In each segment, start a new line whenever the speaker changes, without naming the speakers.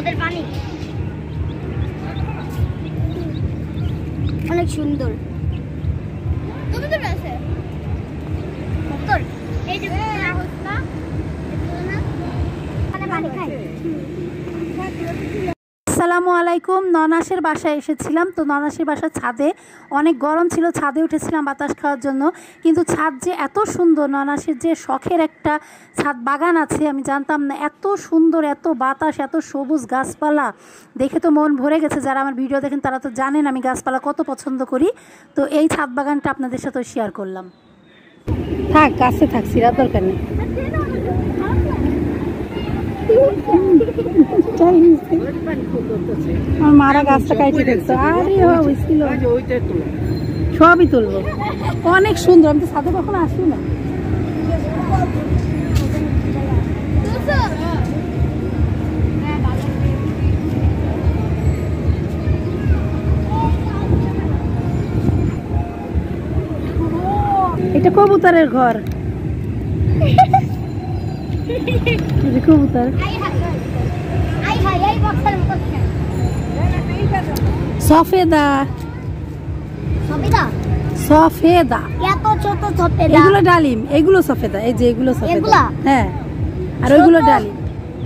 নদের পানি অনেক সুন্দর। কবুতর আছে, কবুতর এই যে না মানে পানি খায়।
আসসালামু আলাইকুম। ননাসের বাসায় এসেছিলাম। তো ননাসের বাসার ছাদে অনেক গরম ছিল, ছাদে উঠেছিলাম বাতাস খাওয়ার জন্য। কিন্তু ছাদ যে এত সুন্দর, ননাসের যে শখের একটা ছাদ বাগান আছে আমি জানতাম না। এত সুন্দর, এত বাতাস, এত সবুজ গাছপালা দেখে তো মন ভরে গেছে। যারা আমার ভিডিও দেখেন তারা তো জানেন আমি গাছপালা কত পছন্দ করি। তো এই ছাদ বাগানটা আপনাদের সাথে শেয়ার করলাম। থাক কাছে থাক, সিরার দরকার নেই। আমার মারা গাছটা কাইটে দেখতো। আরে সবই তুলবো, অনেক সুন্দর। আমি তো ছাদে কখনো আসি না। এটা কবুতরের ঘর। কবুতর সফেদা, সফেদা
এত ছোট সফেদা।
এগুলো ডালিম, এগুলো সফেদা। এই যে এগুলো সফেদা, হ্যাঁ। আর ওইগুলো ডালিম।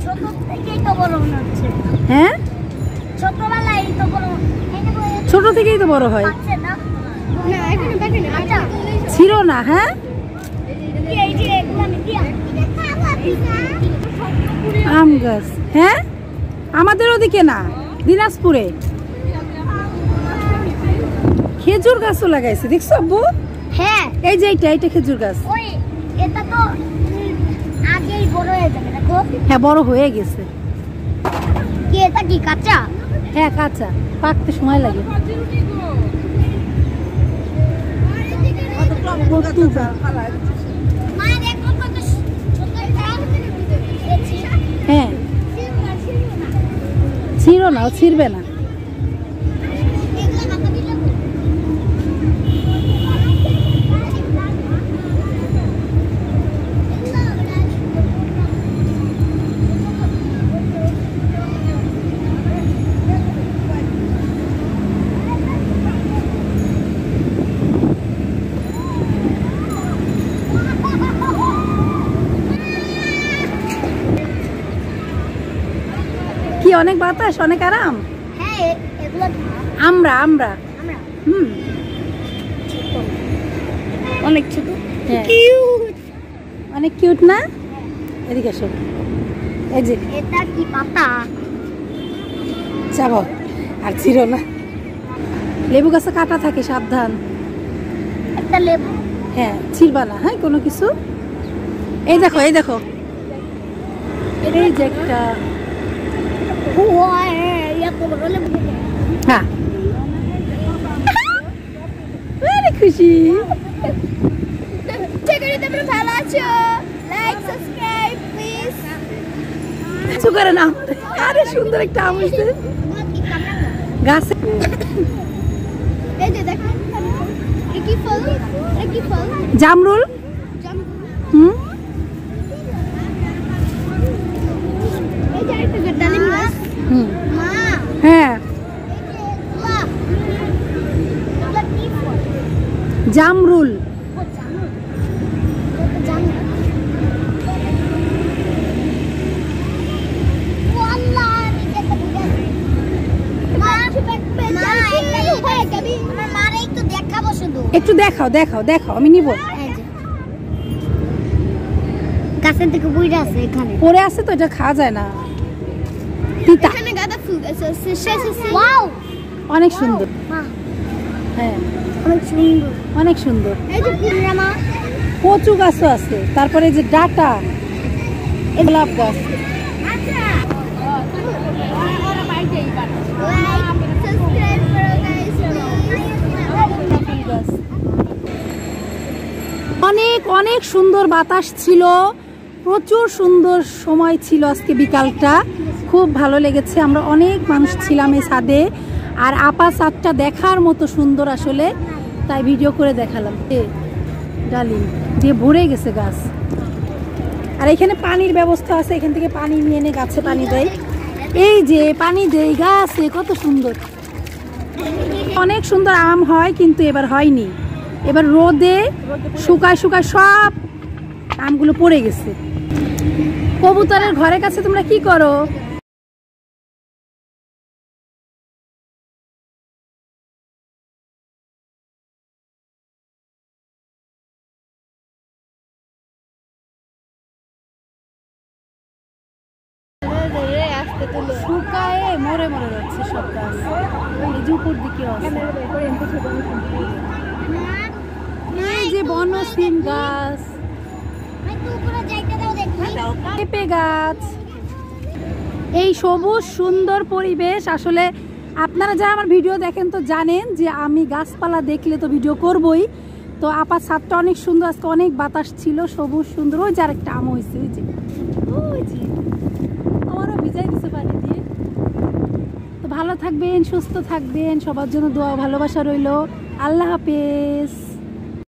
ছোট থেকেই তো বড় হচ্ছে।
হ্যাঁ,
ছোটবেলায় তো বড়,
ছোট থেকেই তো বড় হয়।
আছে না? না এখানে দেখেন আচ্ছা
ছিল না। হ্যাঁ,
এই যে এগুলো আমি দিয়া
আম গাছ। হ্যাঁ, আমাদের ওদিকে না, দিনাজপুরে খেজুর গাছও লাগাইছে, দেখছো আব্বু?
হ্যাঁ,
এই যে এইটা খেজুর গাছ।
ওই এটা তো আগেই বড় হয়ে যাবে, দেখো।
হ্যাঁ, বড় হয়ে গেছে।
কি এটা কি কাঁচা?
হ্যাঁ, কাঁচা, পাকতে সময় লাগে। হ্যাঁ, ছিঁড়ো না, ও ছিঁড়বে না। কি অনেক বাতাস, অনেক আরাম।
হ্যাঁ, এগুলো
আমরা আমরা
অনেক ছোট,
হ্যাঁ।
কিউট,
অনেক কিউট না? এদিকে এসো। এই যে
এটা কি পাতা?
যাবো আর ছিঁড়ো না। লেবু গাছে কাটা থাকে, সাবধান।
একটা লেবু।
হ্যাঁ, ছিঁড়বা না। হ্যাঁ, কোনো কিছু। এই দেখো, এই দেখো, এই যে একটা। হ্যাঁ, খুশি।
ভালো আছো? Like subscribe please.
কিছু করে না। আরে সুন্দর একটা আম হইছে গাছে।
এই যে দেখো, কি ফল? কি ফল?
জামরুল।
এই যে একটা ডালিম গাছ। মা,
হ্যাঁ, জামরুল। একটু দেখাও, দেখাও, দেখাও, আমি নিব।
গাছের থেকে বুইড়া আছে, এখানে
পড়ে আছে তো, এটা খাওয়া যায় না, তিতা।
এখানে গাঁদা ফুল গাছ আছে। ওয়াও,
অনেক সুন্দর। হ্যাঁ,
অনেক সুন্দর,
অনেক সুন্দর।
এই যে ফুলরামা,
কচু গাছও আছে। তারপরে যে ডাটা, গোলাপ গাছ।
আচ্ছা লাইক সাবস্ক্রাইব করো গাইস।
অনেক অনেক সুন্দর বাতাস ছিল, প্রচুর সুন্দর সময় ছিল আজকে বিকালটা। খুব ভালো লেগেছে। আমরা অনেক মানুষ ছিলাম এই ছাদে। আর আপা ছাদটা দেখার মতো সুন্দর আসলে, তাই ভিডিও করে দেখালাম। ডালিম দিয়ে ভরে গেছে গাছ। আর এখানে পানির ব্যবস্থা আছে, এখান থেকে পানি নিয়ে এনে গাছে পানি দেয়। এই যে পানি দেই গাছে, কত সুন্দর, অনেক সুন্দর আম হয়, কিন্তু এবার হয়নি। এবার রোদে শুকায় শুকায় সব আমগুলো পড়ে গেছে। কবুতরের ঘরের কাছে তোমরা কি করো? শুকায় মরে মরে যাচ্ছে সব গাছ, এই যে উপর দিকে আছে। এই যে বনসিম গাছ, পেঁপে গাছ, এই সবুজ সুন্দর পরিবেশ। আসলে আপনারা যারা আমার ভিডিও দেখেন তো জানেন যে আমি গাছপালা দেখলে তো ভিডিও করবই। তো আপার ছাদটা অনেক সুন্দর, আজকে অনেক বাতাস ছিল, সবুজ সুন্দর। ওই যে আরেকটা আম হয়েছে, ওই যে আমারও ভিজাই দিতে পানি দিয়ে। তো ভালো থাকবেন, সুস্থ থাকবেন, সবার জন্য দোয়া ভালোবাসা রইল। আল্লাহ হাফেজ।